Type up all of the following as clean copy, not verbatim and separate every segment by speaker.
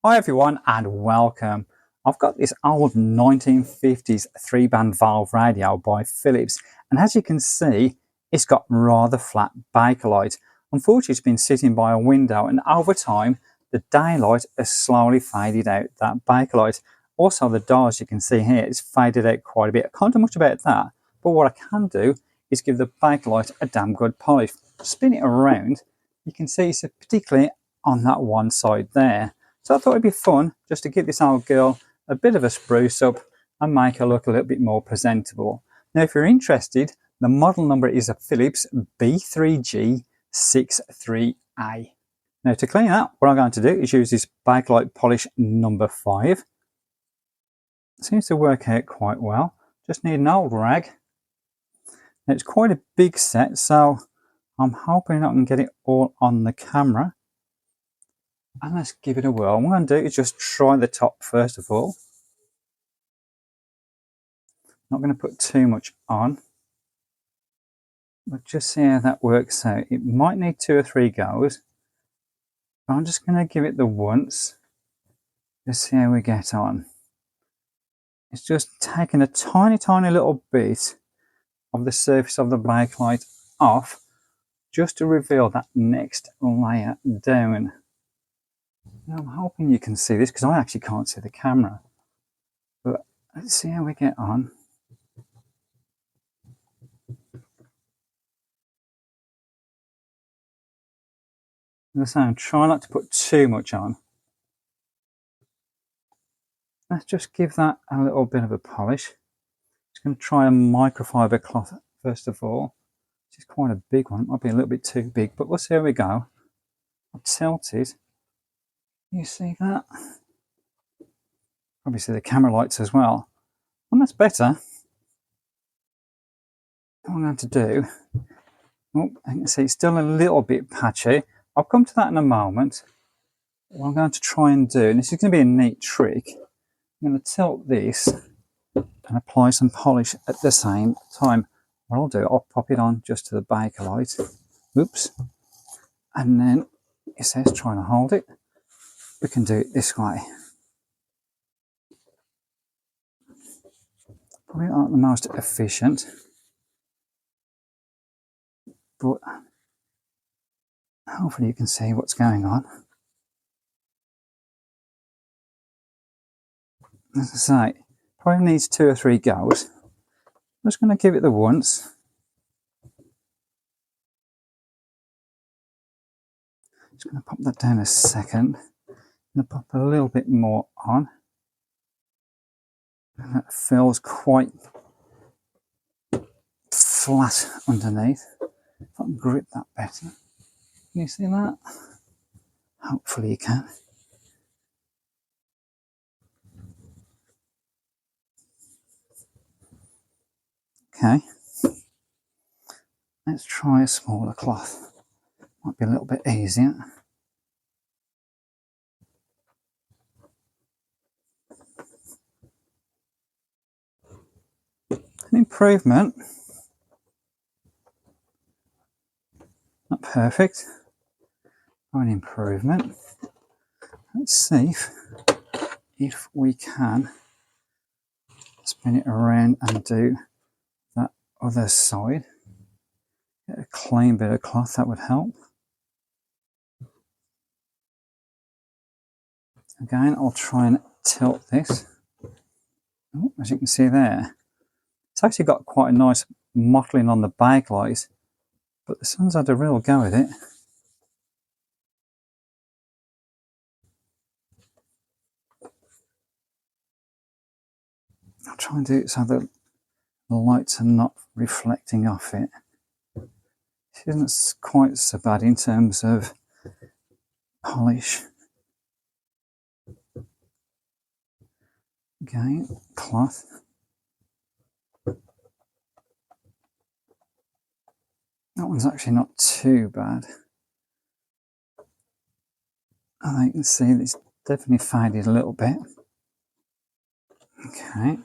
Speaker 1: Hi everyone and welcome. I've got this old 1950s 3-band valve radio by Phillips, and as you can see it's got rather flat Bakelite. Unfortunately it's been sitting by a window, and over time the daylight has slowly faded out that Bakelite. Also the dial, as you can see here, is faded out quite a bit. I can't do much about that, but what I can do is give the Bakelite a damn good polish. Spin it around, you can see it's particularly on that one side there. So I thought it'd be fun just to give this old girl a bit of a spruce up and make her look a little bit more presentable. Now if you're interested, the model number is a Phillips B3G63A. Now to clean that, what I'm going to do is use this Bakelite polish number 5. It seems to work out quite well. Just need an old rag. Now it's quite a big set, so I'm hoping I can get it all on the camera. And let's give it a whirl. What I'm going to do is just try the top first of all. Not going to put too much on, but just see how that works out. It might need 2 or 3 goes, but I'm just going to give it the once. Just see how we get on. It's just taking a tiny little bit of the surface of the Bakelite off, just to reveal that next layer down. Now, I'm hoping you can see this because I actually can't see the camera, but let's see how we get on. As I say, try not to put too much on. Let's just give that a little bit of a polish. Just going to try a microfiber cloth first of all. This is quite a big one. It might be a little bit too big, but we'll see how we go. I've tilted. You see that? Probably see the camera lights as well. And that's better. What I'm going to do, oh, I can see it's still a little bit patchy. I'll come to that in a moment. What I'm going to try and do, and this is going to be a neat trick, I'm going to tilt this and apply some polish at the same time. What I'll do, I'll pop it on just to the Bakelite. Oops. And then it says trying to hold it. We can do it this way. Probably not the most efficient, but hopefully you can see what's going on. As I say, probably needs 2 or 3 goes. I'm just going to give it the once. Just going to pop that down a second. I'm going to pop a little bit more on. And that feels quite flat underneath. If I can grip that better. Can you see that? Hopefully you can. Okay. Let's try a smaller cloth. Might be a little bit easier. An improvement. Not perfect. An improvement. Let's see if we can spin it around and do that other side. Get a clean bit of cloth, that would help. Again, I'll try and tilt this. Oh, as you can see there, it's actually got quite a nice mottling on the Bakelite, but the sun's had a real go at it. I'll try and do it so that the lights are not reflecting off it. It isn't quite so bad in terms of polish. Again, cloth. That one's actually not too bad. And you can see it's definitely faded a little bit. Okay,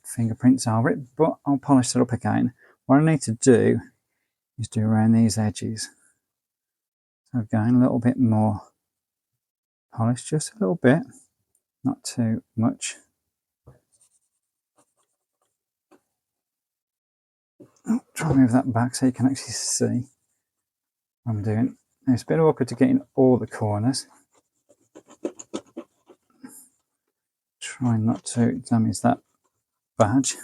Speaker 1: fingerprints over it, but I'll polish it up again. What I need to do is do around these edges. So again, a little bit more polish just a little bit, not too much. Try and move that back so you can actually see what I'm doing. Now, it's a bit awkward to get in all the corners. Try not to damage that badge.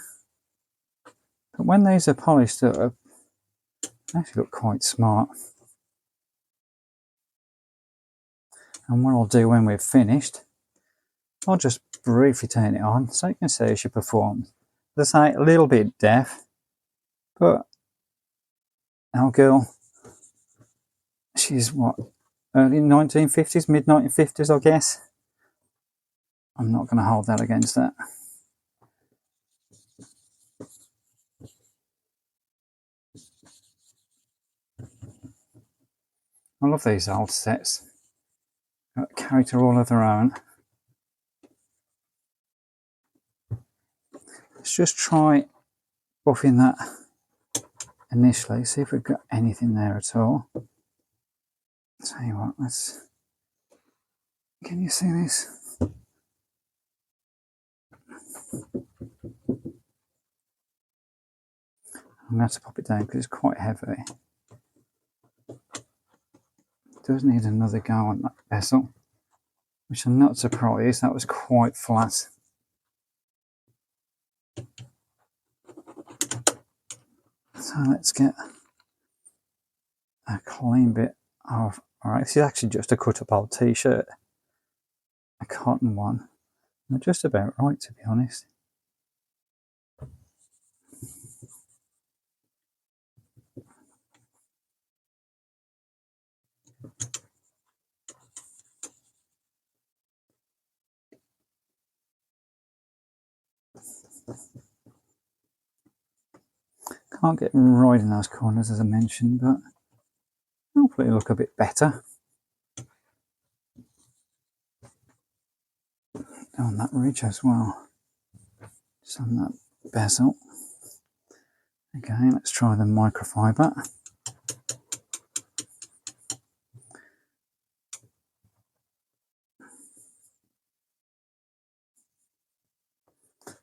Speaker 1: But when these are polished up, they actually look quite smart. And what I'll do when we've finished, I'll just briefly turn it on so you can see how she performs. As I say, a little bit deaf, but our girl, she's what, early 1950s, mid 1950s, I guess. I'm not going to hold that against that. I love these old sets. Got a character all of their own. Let's just try buffing that initially, see if we've got anything there at all. Tell you what, can you see this? I'm going to have to pop it down because it's quite heavy. It does need another go on that vessel, which I'm not surprised, that was quite flat. So let's get a clean bit of, alright, this is actually just a cut up old t-shirt, a cotton one. They're just about right, to be honest. Can't get right in those corners as I mentioned, but hopefully it'll look a bit better. On that ridge as well, just on that bezel. Okay, let's try the microfiber.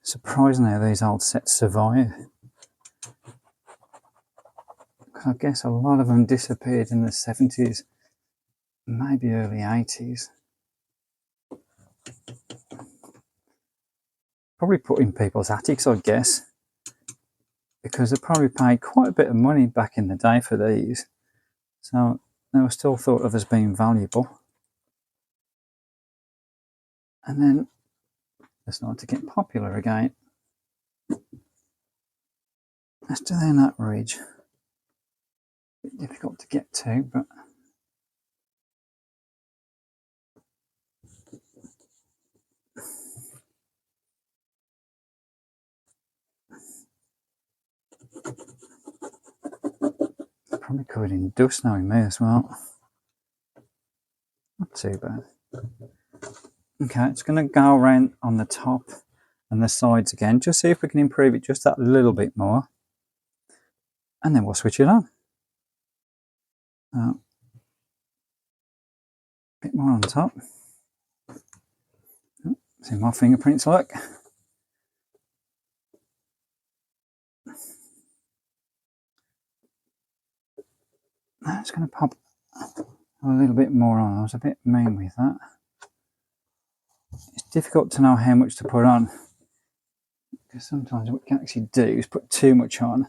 Speaker 1: Surprising how these old sets survive. I guess a lot of them disappeared in the 70s, maybe early 80s. Probably put in people's attics, I guess, because they probably paid quite a bit of money back in the day for these. So they were still thought of as being valuable. And then they started to get popular again. Let's do that ridge. A bit difficult to get to, but probably covered in dust knowing me as well. Not too bad. Okay, it's going to go around on the top and the sides again, just see if we can improve it just that little bit more. And then we'll switch it on. A bit more on top. See my fingerprints, look. Now it's going to pop a little bit more on. I was a bit mean with that. It's difficult to know how much to put on, because sometimes what you can actually do is put too much on,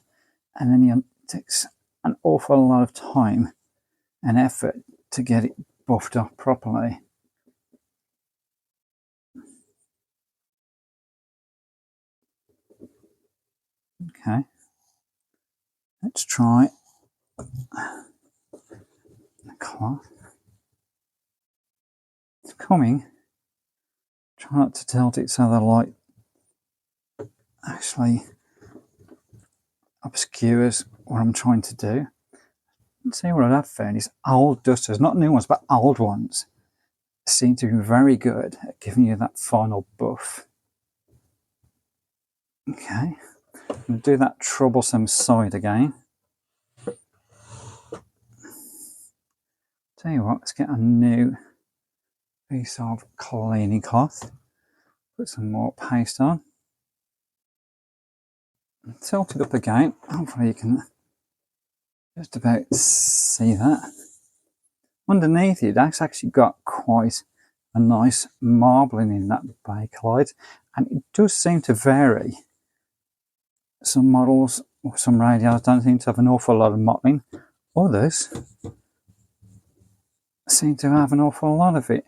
Speaker 1: and then it takes an awful lot of time and effort to get it buffed up properly. Okay, let's try the cloth. It's coming. Try not to tilt it so the light actually obscures what I'm trying to do. Let's see what I've found is old dusters, not new ones, but old ones, seem to be very good at giving you that final buff. Okay, I'm going to do that troublesome side again. Tell you what, let's get a new piece of cleaning cloth, put some more paste on, tilt it up again. Hopefully you can just about see that. Underneath it, that's actually got quite a nice marbling in that Bakelite, and it does seem to vary. Some models or some radios don't seem to have an awful lot of mottling. Others seem to have an awful lot of it.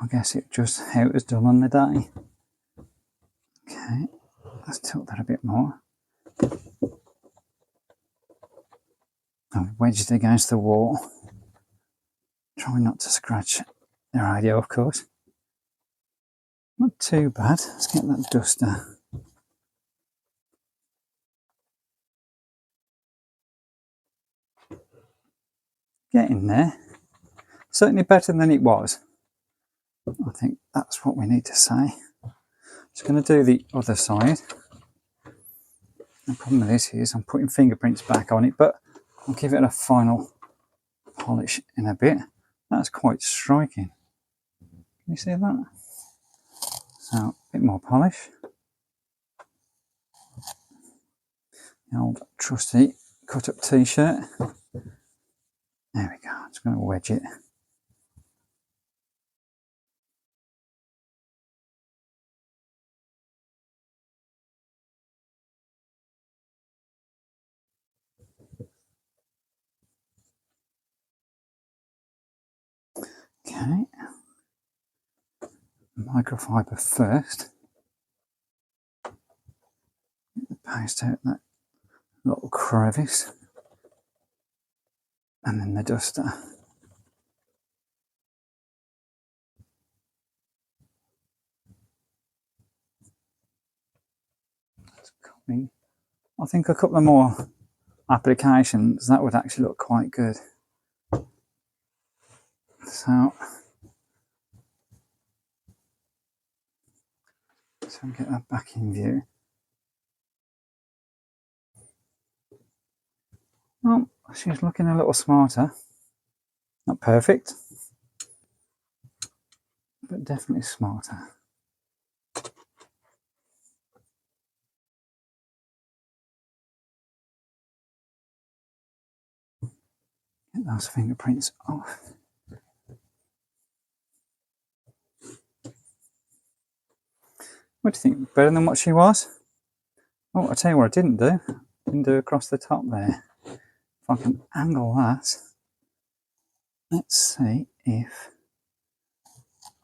Speaker 1: I guess it's just how it was done on the day. Okay, let's tilt that a bit more. I've wedged it against the wall. Try not to scratch the radio, of course. Not too bad. Let's get that duster. Getting there. Certainly better than it was. I think that's what we need to say. Just going to do the other side. The problem with this is I'm putting fingerprints back on it, but I'll give it a final polish in a bit. That's quite striking. Can you see that? So, a bit more polish. The old trusty cut-up t-shirt. There we go. I'm just going to wedge it. Okay. Microfiber first. Paste out that little crevice. And then the duster. I think a couple of more applications, that would actually look quite good. So get that back in view. Well, she's looking a little smarter. Not perfect, but definitely smarter. Get those fingerprints off. What do you think? Better than what she was? Oh, I'll tell you what I didn't do. Didn't do across the top there. If I can angle that, let's see if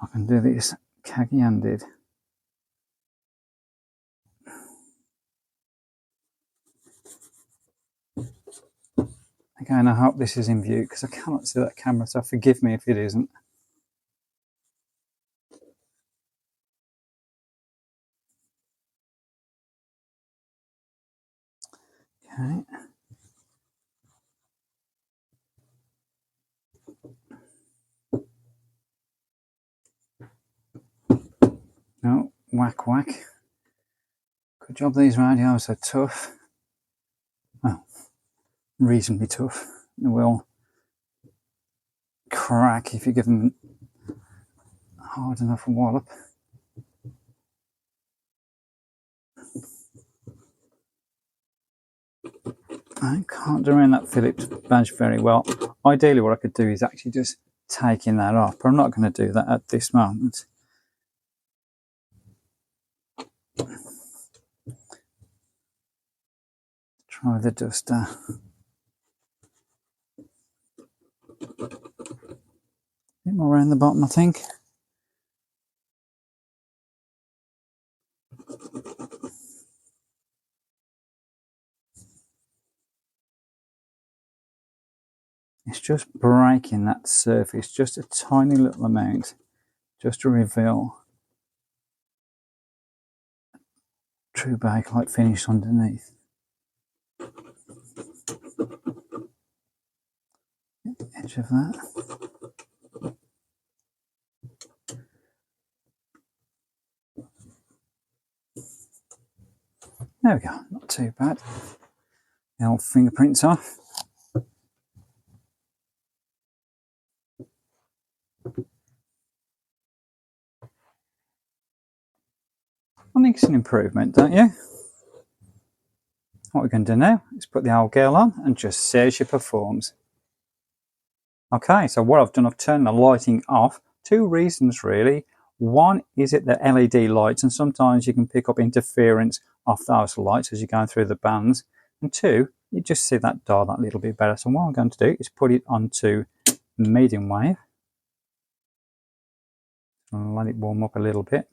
Speaker 1: I can do this khaki-handed. Again, I hope this is in view because I cannot see that camera, so forgive me if it isn't. Okay. No, whack whack. Good job these radios are tough. Well, reasonably tough. They will crack if you give them hard enough a wallop. I can't do around that Phillips badge very well. Ideally what I could do is actually just taking that off, but I'm not going to do that at this moment. Try the duster. A bit more around the bottom, I think. It's just breaking that surface, just a tiny little amount, just to reveal true Bakelite finish underneath. Get the edge of that. There we go, not too bad. The old fingerprints off. I think it's an improvement, don't you? What we're going to do now is put the old girl on and just see how she performs. Okay, so what I've done, I've turned the lighting off. Two reasons really. One is it the LED lights, and sometimes you can pick up interference off those lights as you're going through the bands. And two, you just see that dial that little bit better. So what I'm going to do is put it onto medium wave. And let it warm up a little bit.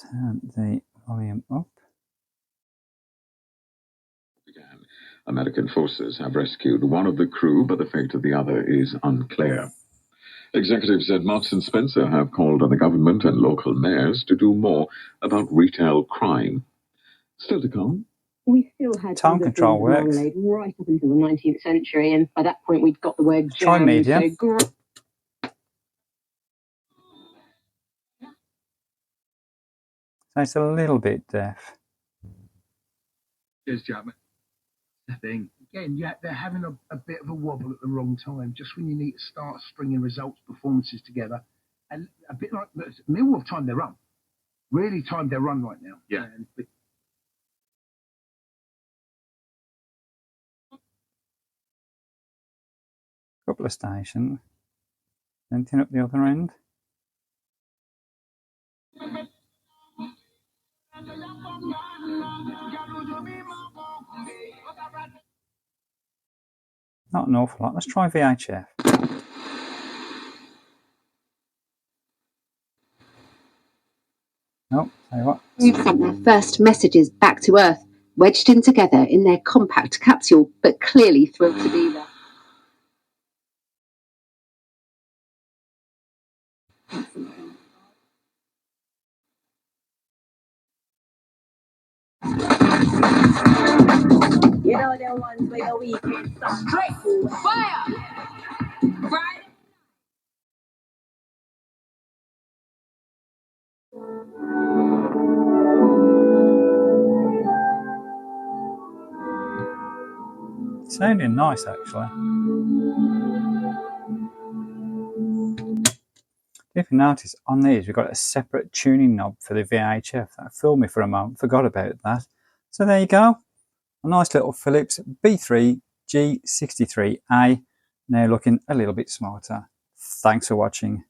Speaker 1: Turn the volume up.
Speaker 2: American forces have rescued one of the crew, but the fate of the other is unclear. Executives at Marks and Spencer have called on the government and local mayors to do more about retail crime. Still to come.
Speaker 3: We still had
Speaker 1: tone control works
Speaker 3: right up until the 19th century, and by that point we'd got the word
Speaker 1: try
Speaker 3: jam.
Speaker 1: medium.
Speaker 3: So
Speaker 1: So it's a little bit deaf.
Speaker 4: Cheers, Chapman. The thing. Again, yeah, they're having a bit of a wobble at the wrong time, just when you need to start stringing results, performances together. And a bit like Millwall have timed their run. Really timed their run right now.
Speaker 2: Yeah.
Speaker 4: And
Speaker 1: Couple of stations. Anything up the other end? Not an awful lot. Let's try VHF. Oh, tell you what.
Speaker 3: we've sent their first messages back to Earth, wedged in together in their compact capsule, but clearly thrilled to be there.
Speaker 5: You know the ones where the weekend start straight fire. Right?
Speaker 1: Sounding nice, actually. If you notice, on these we've got a separate tuning knob for the VHF. That fooled me for a moment, forgot about that. So there you go. A nice little Phillips B3G63A. Now looking a little bit smarter. Thanks for watching.